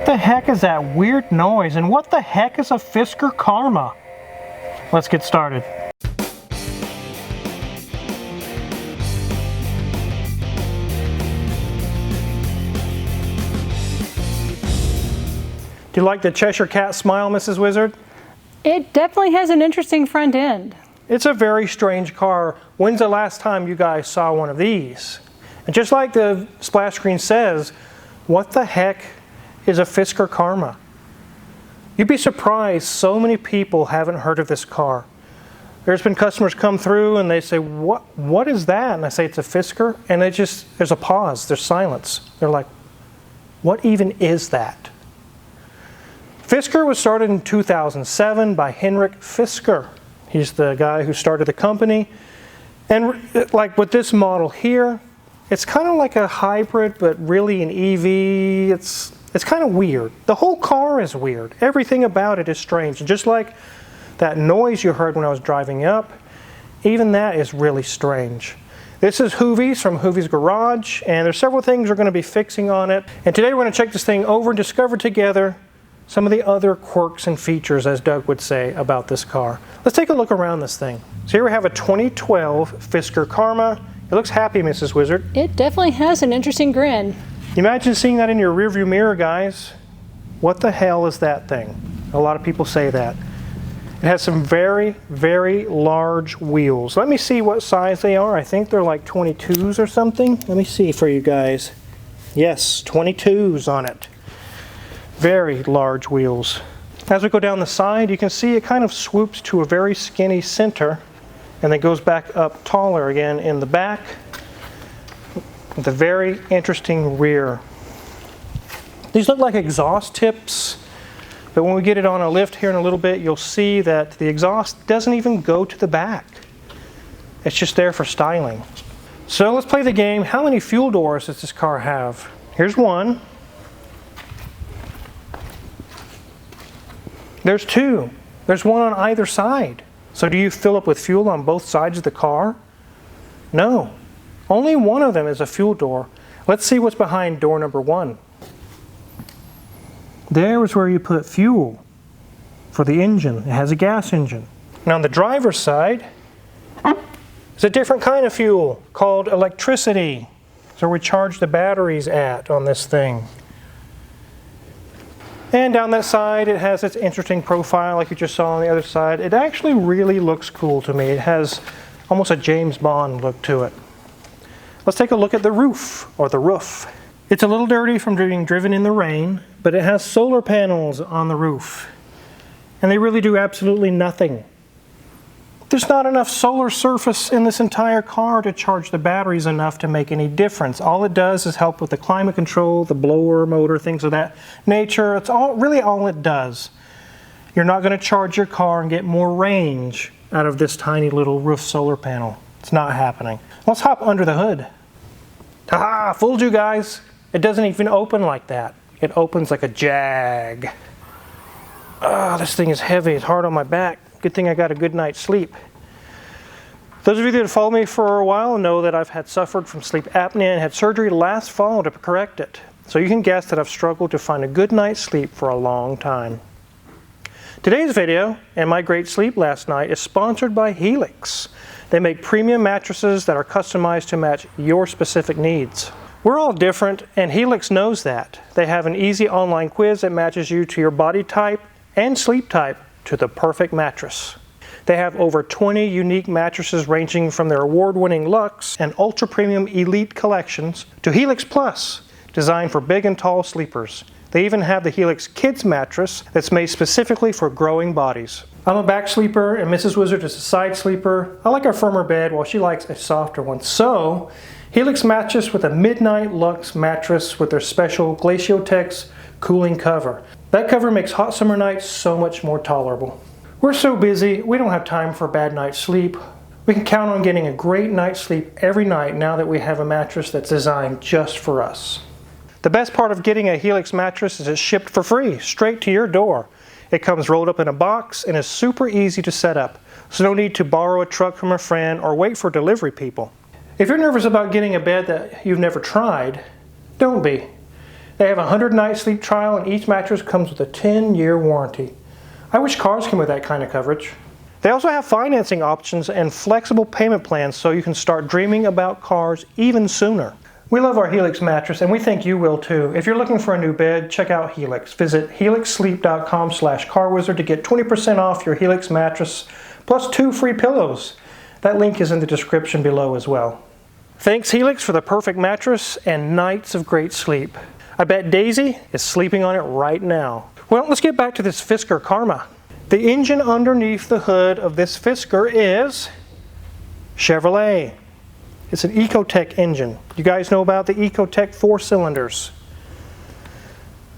What the heck is that weird noise? And what the heck is a FISKER Karma? Let's get started. Do you like the Cheshire Cat smile, Mrs. Wizard? It definitely has an interesting front end. It's a very strange car. When's the last time you guys saw one of these? And just like the splash screen says, what the heck is a FISKER Karma? You'd be surprised so many people haven't heard of this car. There's been customers come through and they say, what is that? And I say, it's a FISKER. And there's a pause, there's silence. They're like, what even is that? FISKER was started in 2007 by Henrik FISKER. He's the guy who started the company. And like with this model here, it's kind of like a hybrid, but really an EV. It's kind of weird. The whole car is weird. Everything about it is strange. And just like that noise you heard when I was driving up, even that is really strange. This is Hoovie's from Hoovie's Garage, and there's several things we're going to be fixing on it. And today we're going to check this thing over and discover together some of the other quirks and features, as Doug would say, about this car. Let's take a look around this thing. So here we have a 2012 FISKER Karma. It looks happy, Mrs. Wizard. It definitely has an interesting grin. Imagine seeing that in your rearview mirror, guys. What the hell is that thing? A lot of people say that. It has some very, very large wheels. Let me see what size they are. I think they're like 22s or something. Let me see for you guys. Yes, 22s on it. Very large wheels. As we go down the side, you can see it kind of swoops to a very skinny center and then goes back up taller again in the back with a very interesting rear. These look like exhaust tips, but when we get it on a lift here in a little bit, you'll see that the exhaust doesn't even go to the back. It's just there for styling. So let's play the game. How many fuel doors does this car have? Here's one. There's two. There's one on either side. So do you fill up with fuel on both sides of the car? No. Only one of them is a fuel door. Let's see what's behind door number one. There is where you put fuel for the engine. It has a gas engine. Now on the driver's side, it's a different kind of fuel called electricity. So we charge the batteries at on this thing. And down that side, it has its interesting profile like you just saw on the other side. It actually really looks cool to me. It has almost a James Bond look to it. Let's take a look at the roof, or the roof. It's a little dirty from being driven in the rain, but it has solar panels on the roof. And they really do absolutely nothing. There's not enough solar surface in this entire car to charge the batteries enough to make any difference. All it does is help with the climate control, the blower motor, things of that nature. It's really all it does. You're not going to charge your car and get more range out of this tiny little roof solar panel. It's not happening. Let's hop under the hood. Ha-ha! Fooled you guys. It doesn't even open like that. It opens like a Jag. This thing is heavy. It's hard on my back. Good thing I got a good night's sleep. Those of you that have followed me for a while know that I've suffered from sleep apnea and had surgery last fall to correct it. So you can guess that I've struggled to find a good night's sleep for a long time. Today's video, and my great sleep last night, is sponsored by Helix. They make premium mattresses that are customized to match your specific needs. We're all different, and Helix knows that. They have an easy online quiz that matches you to your body type and sleep type to the perfect mattress. They have over 20 unique mattresses ranging from their award-winning Luxe and Ultra Premium Elite collections to Helix Plus, designed for big and tall sleepers. They even have the Helix Kids mattress that's made specifically for growing bodies. I'm a back sleeper and Mrs. Wizard is a side sleeper. I like a firmer bed while she likes a softer one. So, Helix matches with a Midnight Luxe mattress with their special Glaciotex cooling cover. That cover makes hot summer nights so much more tolerable. We're so busy, we don't have time for a bad night's sleep. We can count on getting a great night's sleep every night now that we have a mattress that's designed just for us. The best part of getting a Helix mattress is it's shipped for free, straight to your door. It comes rolled up in a box and is super easy to set up, so no need to borrow a truck from a friend or wait for delivery people. If you're nervous about getting a bed that you've never tried, don't be. They have a 100-night sleep trial, and each mattress comes with a 10-year warranty. I wish cars came with that kind of coverage. They also have financing options and flexible payment plans so you can start dreaming about cars even sooner. We love our Helix mattress, and we think you will too. If you're looking for a new bed, check out Helix. Visit helixsleep.com/carwizard to get 20% off your Helix mattress plus 2 free pillows. That link is in the description below as well. Thanks Helix for the perfect mattress and nights of great sleep. I bet Daisy is sleeping on it right now. Well, let's get back to this FISKER Karma. The engine underneath the hood of this FISKER is Chevrolet. It's an Ecotec engine. You guys know about the Ecotec 4 cylinders.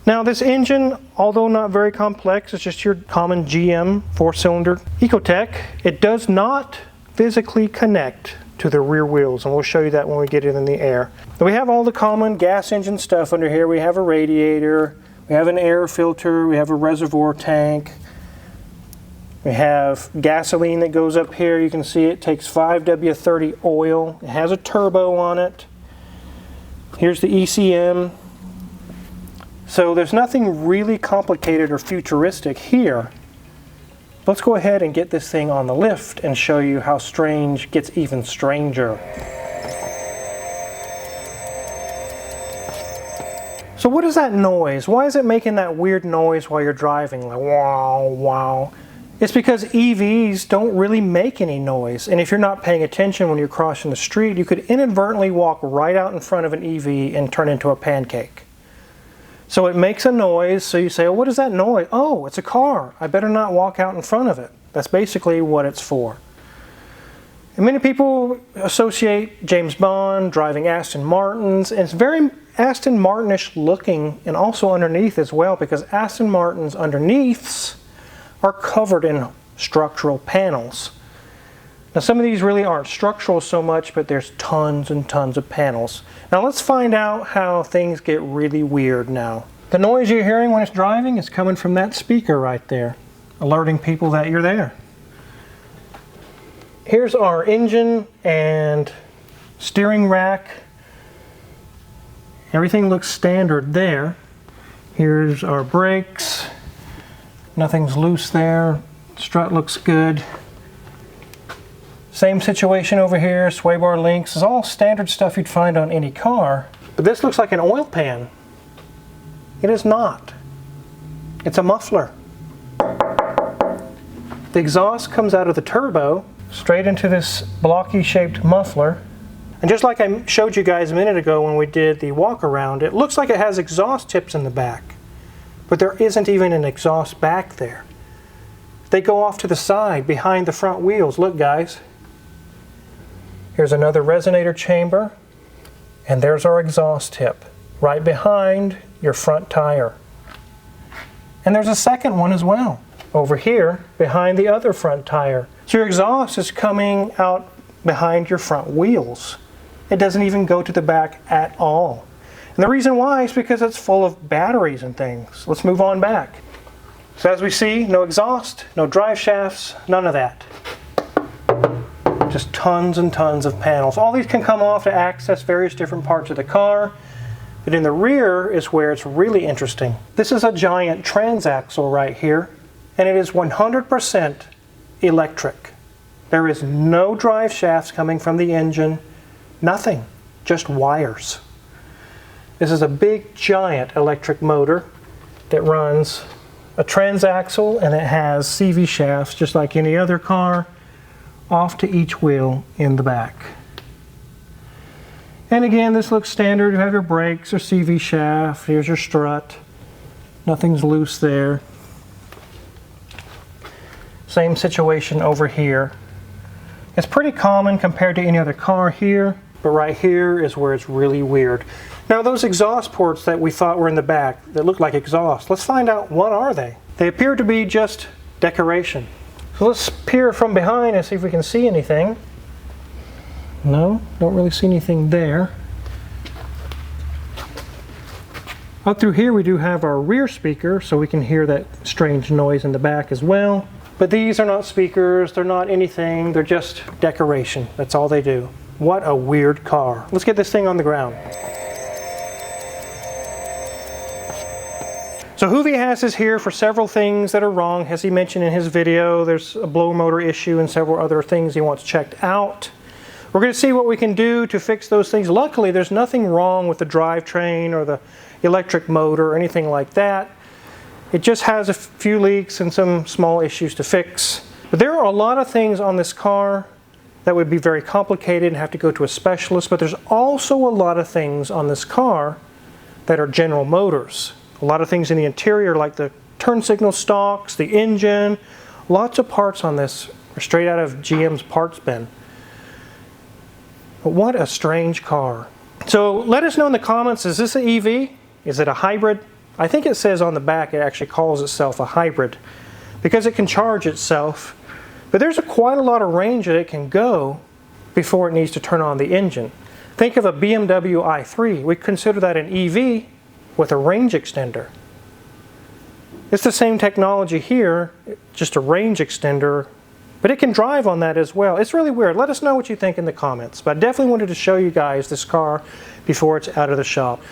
Now this engine, although not very complex, it's just your common GM 4-cylinder Ecotec. It does not physically connect to the rear wheels, and we'll show you that when we get it in the air. We have all the common gas engine stuff under here. We have a radiator, we have an air filter, we have a reservoir tank. We have gasoline that goes up here. You can see it takes 5W30 oil. It has a turbo on it. Here's the ECM. So there's nothing really complicated or futuristic here. Let's go ahead and get this thing on the lift and show you how strange gets even stranger. So what is that noise? Why is it making that weird noise while you're driving? Like wow, wow. It's because EVs don't really make any noise, and if you're not paying attention when you're crossing the street, you could inadvertently walk right out in front of an EV and turn into a pancake. So it makes a noise, so you say, oh, what is that noise? Oh, it's a car. I better not walk out in front of it. That's basically what it's for. And many people associate James Bond driving Aston Martins, and it's very Aston Martin-ish looking, and also underneath as well, because Aston Martins underneaths are covered in structural panels. Now some of these really aren't structural so much, but there's tons and tons of panels. Now let's find out how things get really weird now. The noise you're hearing when it's driving is coming from that speaker right there, alerting people that you're there. Here's our engine and steering rack. Everything looks standard there. Here's our brakes. Nothing's loose there. Strut looks good. Same situation over here. Sway bar links. It's all standard stuff you'd find on any car. But this looks like an oil pan. It is not. It's a muffler. The exhaust comes out of the turbo straight into this blocky shaped muffler. And just like I showed you guys a minute ago when we did the walk around, it looks like it has exhaust tips in the back. But there isn't even an exhaust back there. They go off to the side behind the front wheels. Look guys. Here's another resonator chamber, and there's our exhaust tip right behind your front tire. And there's a second one as well over here behind the other front tire. So your exhaust is coming out behind your front wheels. It doesn't even go to the back at all. And the reason why is because it's full of batteries and things. Let's move on back. So as we see, no exhaust, no drive shafts, none of that. Just tons and tons of panels. All these can come off to access various different parts of the car. But in the rear is where it's really interesting. This is a giant transaxle right here, and it is 100% electric. There is no drive shafts coming from the engine, nothing, just wires. This is a big, giant electric motor that runs a transaxle, and it has CV shafts, just like any other car, off to each wheel in the back. And again, this looks standard. You have your brakes or CV shaft. Here's your strut. Nothing's loose there. Same situation over here. It's pretty common compared to any other car here, but right here is where it's really weird. Now those exhaust ports that we thought were in the back that look like exhaust, let's find out what are they. They appear to be just decoration. So let's peer from behind and see if we can see anything. No, don't really see anything there. Up through here we do have our rear speaker, so we can hear that strange noise in the back as well. But these are not speakers, they're not anything, they're just decoration. That's all they do. What a weird car. Let's get this thing on the ground. So Hoovie has this here for several things that are wrong. As he mentioned in his video, there's a blower motor issue and several other things he wants checked out. We're going to see what we can do to fix those things. Luckily, there's nothing wrong with the drivetrain or the electric motor or anything like that. It just has a few leaks and some small issues to fix. But there are a lot of things on this car that would be very complicated and have to go to a specialist. But there's also a lot of things on this car that are General Motors. A lot of things in the interior like the turn signal stalks, the engine. Lots of parts on this are straight out of GM's parts bin. But what a strange car. So let us know in the comments, is this an EV? Is it a hybrid? I think it says on the back it actually calls itself a hybrid because it can charge itself. But there's quite a lot of range that it can go before it needs to turn on the engine. Think of a BMW i3. We consider that an EV with a range extender. It's the same technology here, just a range extender, but it can drive on that as well. It's really weird. Let us know what you think in the comments. But I definitely wanted to show you guys this car before it's out of the shop.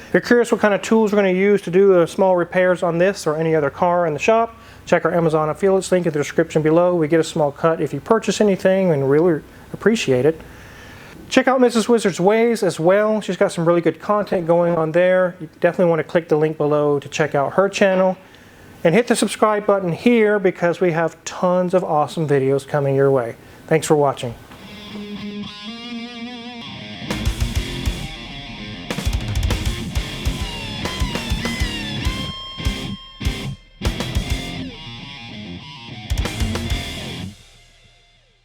If you're curious what kind of tools we're going to use to do the small repairs on this or any other car in the shop, check our Amazon affiliates link in the description below. We get a small cut if you purchase anything and really appreciate it. Check out Mrs. Wizard's Ways as well. She's got some really good content going on there. You definitely want to click the link below to check out her channel. And hit the subscribe button here because we have tons of awesome videos coming your way. Thanks for watching.